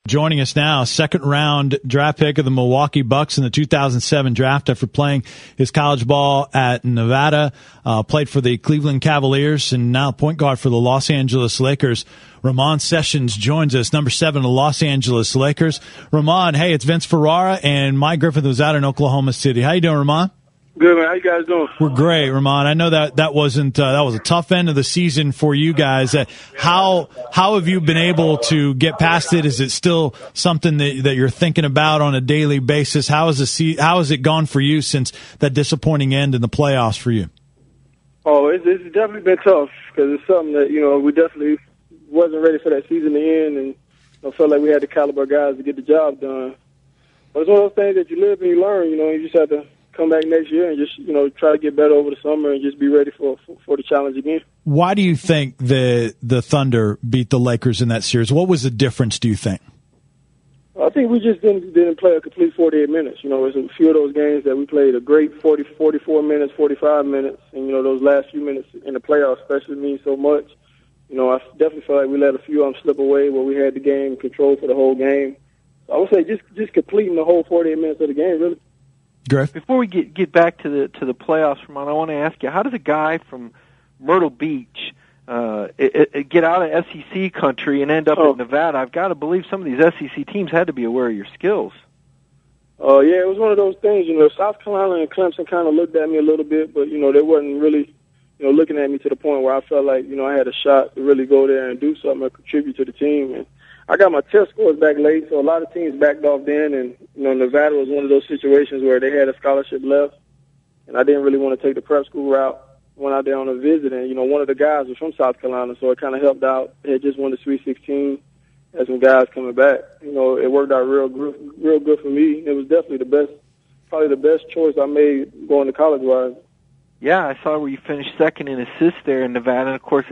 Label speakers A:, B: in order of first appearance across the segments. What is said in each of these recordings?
A: Joining us now, second-round draft pick of the Milwaukee Bucks in the 2007 draft after playing his college ball at Nevada, played for the Cleveland Cavaliers, and now point guard for the Los Angeles Lakers. Ramon Sessions joins us, number 7 of the Los Angeles Lakers. Ramon, hey, it's Vince Ferrara, and Mike Griffith was out in Oklahoma City. How you doing, Ramon?
B: Good, man. How you guys doing?
A: We're great, Ramon. I know that was a tough end of the season for you guys. How have you been able to get past it? Is it still something that you're thinking about on a daily basis? How has it gone for you since that disappointing end in the playoffs for you?
B: Oh, it's definitely been tough because it's something that we definitely wasn't ready for that season to end, and I felt like we had the caliber guys to get the job done. But it's one of those things that you live and you learn. You just have to come back next year and just try to get better over the summer and just be ready for the challenge again. Why do
A: you think the Thunder beat the Lakers in that series? What was the difference, do you think?
B: I think we just didn't play a complete 48 minutes. There's a few of those games that we played a great 44 minutes, 45 minutes, and those last few minutes in the playoffs especially mean so much. I definitely feel like we let a few of them slip away where we had the game controlled for the whole game. So I would say just completing the whole 48 minutes of the game, really.
A: Griff?
C: Before we get back to the playoffs, Ramon, I want to ask you, how does a guy from Myrtle Beach get out of SEC country and end up in Nevada? I've got to believe some of these SEC teams had to be aware of your skills.
B: Yeah, it was one of those things. South Carolina and Clemson kind of looked at me a little bit, but they wasn't really looking at me to the point where I felt like I had a shot to really go there and do something and contribute to the team. And I got my test scores back late, so a lot of teams backed off then, and Nevada was one of those situations where they had a scholarship left, and I didn't really want to take the prep school route. Went out there on a visit, and one of the guys was from South Carolina, so it kind of helped out. They had just won the Sweet 16, had some guys coming back. It worked out real good for me. It was definitely probably the best choice I made going to college-wise.
C: Yeah, I saw where you finished second in assists there in Nevada, and of course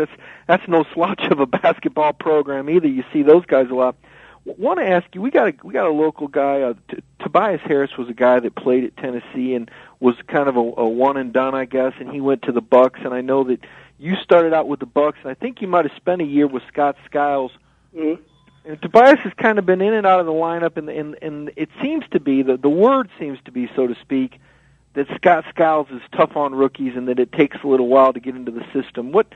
C: that's no slouch of a basketball program either. You see those guys a lot. Want to ask you, we got a local guy. Tobias Harris was a guy that played at Tennessee and was kind of a one and done, I guess, and he went to the Bucks. And I know that you started out with the Bucks, and I think you might have spent a year with Scott Skiles.
B: Mm-hmm.
C: And Tobias has kind of been in and out of the lineup, and it seems to be the word seems to be, so to speak, that Scott Skiles is tough on rookies and that it takes a little while to get into the system. What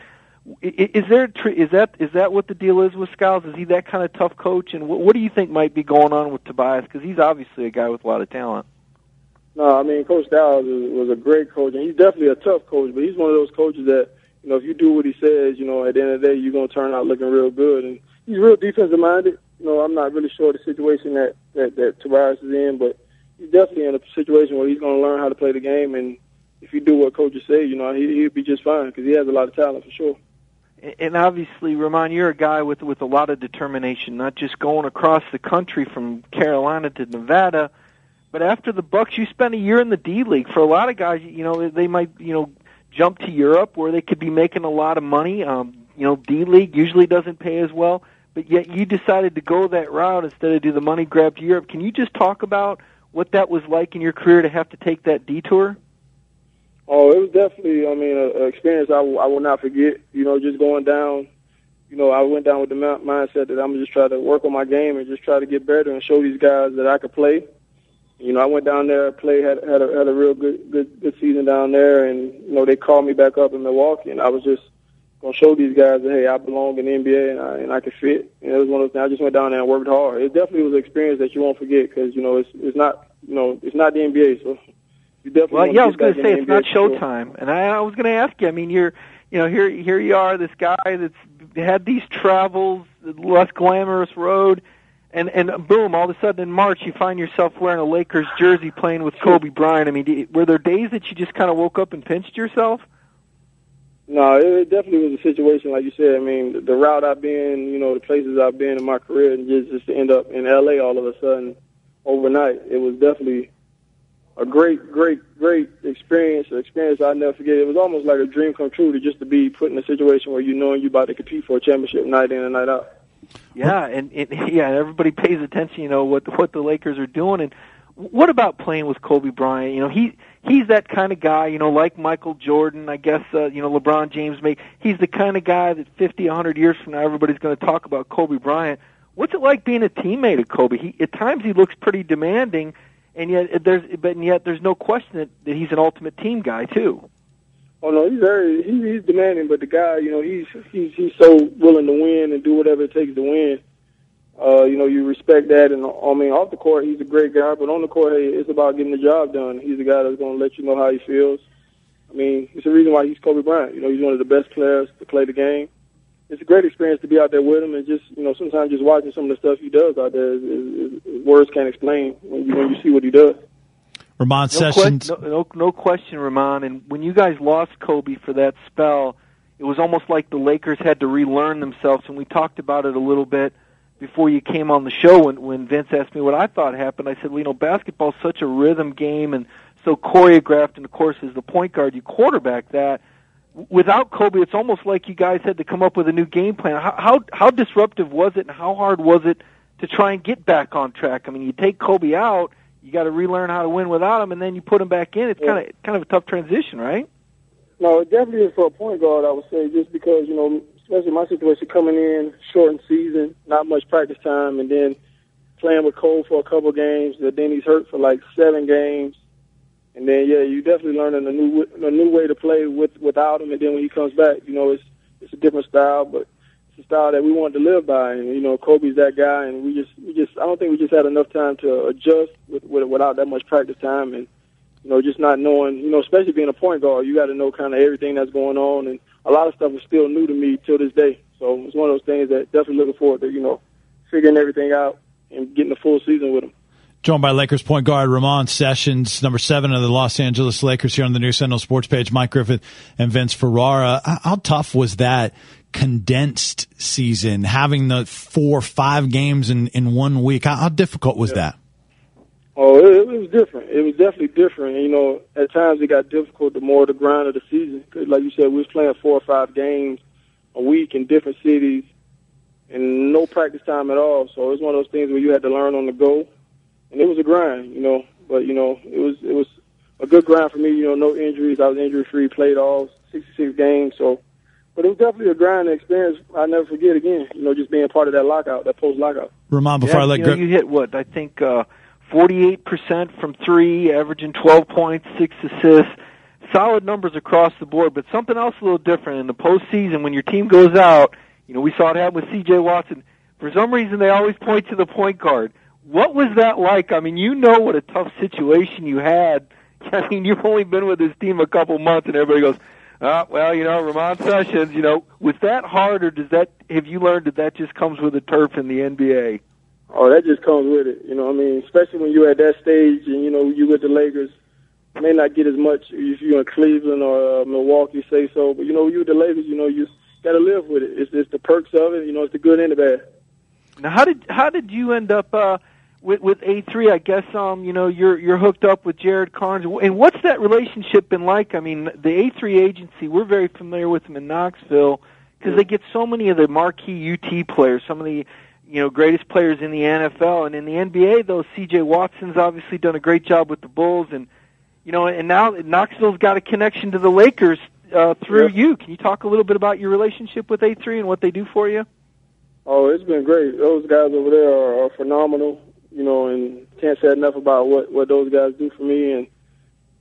C: is that what the deal is with Skiles? Is he that kind of tough coach? And what do you think might be going on with Tobias? Because he's obviously a guy with a lot of talent.
B: No, I mean, Coach Skiles was a great coach, and he's definitely a tough coach, but he's one of those coaches that, if you do what he says, at the end of the day, you're going to turn out looking real good. And he's real defensive-minded. I'm not really sure the situation that Tobias is in, but he's definitely in a situation where he's going to learn how to play the game, and if you do what coaches say, he'll be just fine because he has a lot of talent for sure.
C: And obviously, Ramon, you're a guy with a lot of determination, not just going across the country from Carolina to Nevada, but after the Bucks, you spent a year in the D-League. For a lot of guys, they might, jump to Europe where they could be making a lot of money. D-League usually doesn't pay as well, but yet you decided to go that route instead of do the money grab to Europe. Can you just talk about what that was like in your career to have to take that detour?
B: Oh, it was definitely, an experience I will not forget. Just going down, I went down with the mindset that I'm going to just try to work on my game and just try to get better and show these guys that I could play. I went down there, played, had a real good season down there, and, they called me back up in Milwaukee, and I was just going to show these guys that, hey, I belong in the NBA and I could fit. And it was one of those things. I just went down there and worked hard. It definitely was an experience that you won't forget because, it's not the NBA, so.
C: Well, yeah, I was going to say it's not Showtime, and I was going to ask you. I mean, here you are, this guy that's had these travels, the less glamorous road, and boom, all of a sudden in March you find yourself wearing a Lakers jersey playing with Kobe Bryant. I mean, were there days that you just kind of woke up and pinched yourself?
B: No, it definitely was a situation like you said. I mean, the route I've been, the places I've been in my career, and just to end up in L.A. all of a sudden overnight, it was definitely a great experience, an experience I'll never forget. It was almost like a dream come true to be put in a situation where you're about to compete for a championship night in and night out.
C: Yeah, and everybody pays attention, what the Lakers are doing. And what about playing with Kobe Bryant? He's that kind of guy, like Michael Jordan, I guess, LeBron James he's the kind of guy that 50, 100 years from now everybody's going to talk about Kobe Bryant. What's it like being a teammate of Kobe? At times he looks pretty demanding, and yet there's no question that he's an ultimate team guy too.
B: Oh no, he's demanding, but the guy, he's so willing to win and do whatever it takes to win. You respect that, and off the court, he's a great guy, but on the court, hey, it's about getting the job done. He's the guy that's going to let you know how he feels. I mean, it's the reason why he's Kobe Bryant. He's one of the best players to play the game. It's a great experience to be out there with him, and just, sometimes just watching some of the stuff he does out there is words can't explain when you see what he does.
A: Ramon Sessions.
C: No question, Ramon. And when you guys lost Kobe for that spell, it was almost like the Lakers had to relearn themselves, and we talked about it a little bit before you came on the show when Vince asked me what I thought happened. I said, basketball's such a rhythm game and so choreographed, and of course, as the point guard, you quarterback that. Without Kobe, it's almost like you guys had to come up with a new game plan. How disruptive was it, and how hard was it to try and get back on track? I mean, you take Kobe out, you got to relearn how to win without him, and then you put him back in. It's kind of a tough transition, right?
B: No, it definitely is for a point guard, I would say, just because, especially my situation coming in, shortened season, not much practice time, and then playing with Cole for a couple games, and then he's hurt for like 7 games. And then, you definitely learning a new way to play without him. And then when he comes back, it's a different style, but it's a style that we wanted to live by. And Kobe's that guy, and I don't think we just had enough time to adjust without that much practice time, and just not knowing, especially being a point guard, you got to know kind of everything that's going on, and a lot of stuff is still new to me till this day. So it's one of those things that definitely looking forward to, figuring everything out and getting the full season with him.
A: Joined by Lakers point guard Ramon Sessions, number 7 of the Los Angeles Lakers, here on the new Sentinel sports page. Mike Griffith and Vince Ferrara. How tough was that condensed season, having the 4 or 5 games in 1 week? How difficult was that?
B: Oh, it was different. It was definitely different. And, at times it got difficult the more the grind of the season. Because, like you said, we was playing 4 or 5 games a week in different cities and no practice time at all. So it was one of those things where you had to learn on the go. And it was a grind, but, it was a good grind for me, no injuries. I was injury-free, played all 66 games. So, but it was definitely a grind experience I'll never forget again, just being part of that lockout, that post-lockout.
A: Ramon, before I let go.
C: You hit what? I think 48% from 3, averaging 12 points, 6 assists. Solid numbers across the board, but something else a little different. In the postseason, when your team goes out, we saw it happen with C.J. Watson. For some reason, they always point to the point guard. What was that like? I mean, what a tough situation you had. I mean, you've only been with this team a couple months, and everybody goes, Ramon Sessions, was that hard, or have you learned that just comes with the turf in the NBA?
B: Oh, that just comes with it. Especially when you're at that stage and, you with the Lakers, you may not get as much if you're in Cleveland or Milwaukee, say so. But, you with the Lakers, you got to live with it. It's the perks of it. It's the good and the bad.
C: Now, how did you end up with A3? I guess you're hooked up with Jared Carnes, and what's that relationship been like? I mean, the A3 agency, we're very familiar with them in Knoxville because they get so many of the marquee UT players, some of the greatest players in the NFL, and in the NBA, though, C.J. Watson's obviously done a great job with the Bulls, and and now Knoxville's got a connection to the Lakers through you. Can you talk a little bit about your relationship with A3 and what they do for you?
B: Oh, it's been great. Those guys over there are phenomenal, and can't say enough about what those guys do for me. And,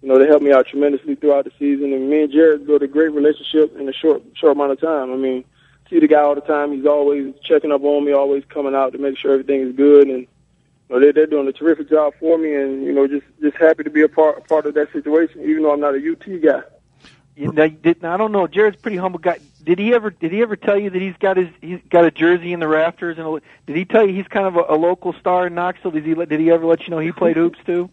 B: they helped me out tremendously throughout the season. And me and Jared built a great relationship in a short amount of time. I mean, see the guy all the time. He's always checking up on me, always coming out to make sure everything is good. And, they're doing a terrific job for me. And, just happy to be a part of that situation, even though I'm not a UT guy.
C: I don't know. Jared's a pretty humble guy. Did he ever tell you that he's got a jersey in the rafters? And did he tell you he's kind of a local star in Knoxville? Did he ever let you know he played hoops too?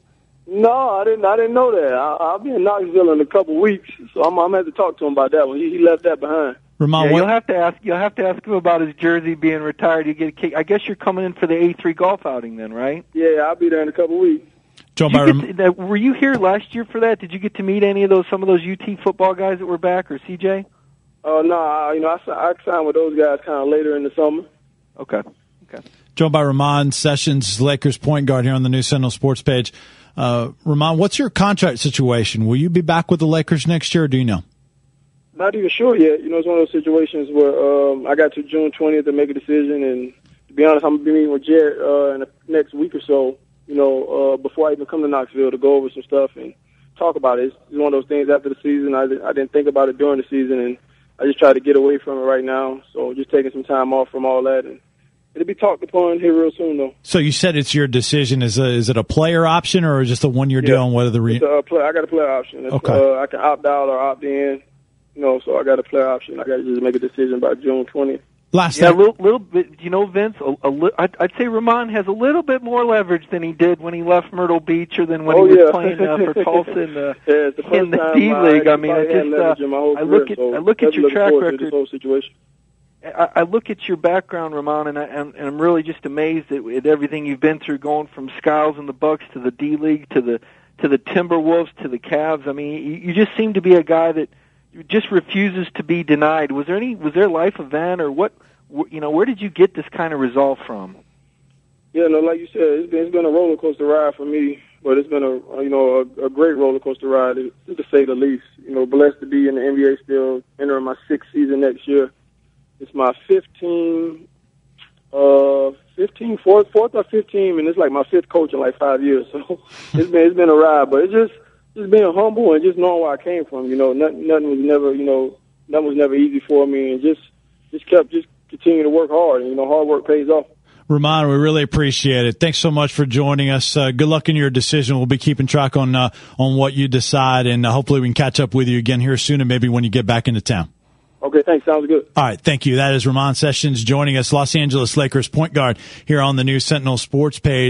B: No, I didn't know that. I'll be in Knoxville in a couple of weeks, so I'm gonna have to talk to him about that one. He left that behind.
A: Ramon,
C: you'll have to ask him about his jersey being retired. You get a kick. I guess you're coming in for the A3 golf outing then, right?
B: Yeah, I'll be there in a couple of weeks.
C: Were you here last year for that? Did you get to meet some of those UT football guys that were back, or CJ?
B: Oh no, I signed with those guys kind of later in the summer.
C: Okay.
A: Joined by Ramon Sessions, Lakers point guard, here on the new Sentinel sports page. Ramon, what's your contract situation? Will you be back with the Lakers next year, or do you know?
B: Not even sure yet. It's one of those situations where I got to June 20th to make a decision, and to be honest, I'm going to be meeting with Jared in the next week or so, before I even come to Knoxville to go over some stuff and talk about it. It's one of those things after the season. I didn't think about it during the season, and I just try to get away from it right now. So just taking some time off from all that, and it'll be talked upon here real soon, though. So
A: you said it's your decision. Is it a player option or just a one-year deal on whether the
B: I got a player option.
A: Okay.
B: I can opt out or opt in. So I got a player option. I got to just make a decision by June 20th.
C: A little bit. Vince, I'd say Ramon has a little bit more leverage than he did when he left Myrtle Beach or than when he was playing for Tulsa in the D League. I look at your track record. I look at your background, Ramon, and I'm really just amazed at everything you've been through, going from Skiles and the Bucks to the D League to the Timberwolves to the Cavs. I mean, you just seem to be a guy that just refuses to be denied. Was there a life event or what? Where did you get this kind of resolve from?
B: Yeah, like you said, it's been a roller coaster ride for me, but it's been a great roller coaster ride to say the least. Blessed to be in the NBA still, entering my 6th season next year. It's my 4th or 15, and it's like my 5th coach in like 5 years. So it's been a ride, but it's just being humble and just knowing where I came from. Nothing was never easy for me, and just continue to work hard. And hard work pays off.
A: Ramon, we really appreciate it. Thanks so much for joining us. Good luck in your decision. We'll be keeping track on what you decide, and hopefully we can catch up with you again here soon, and maybe when you get back into town.
B: Okay, thanks. Sounds good.
A: All right, thank you. That is Ramon Sessions joining us, Los Angeles Lakers point guard, here on the new Sentinel Sports page.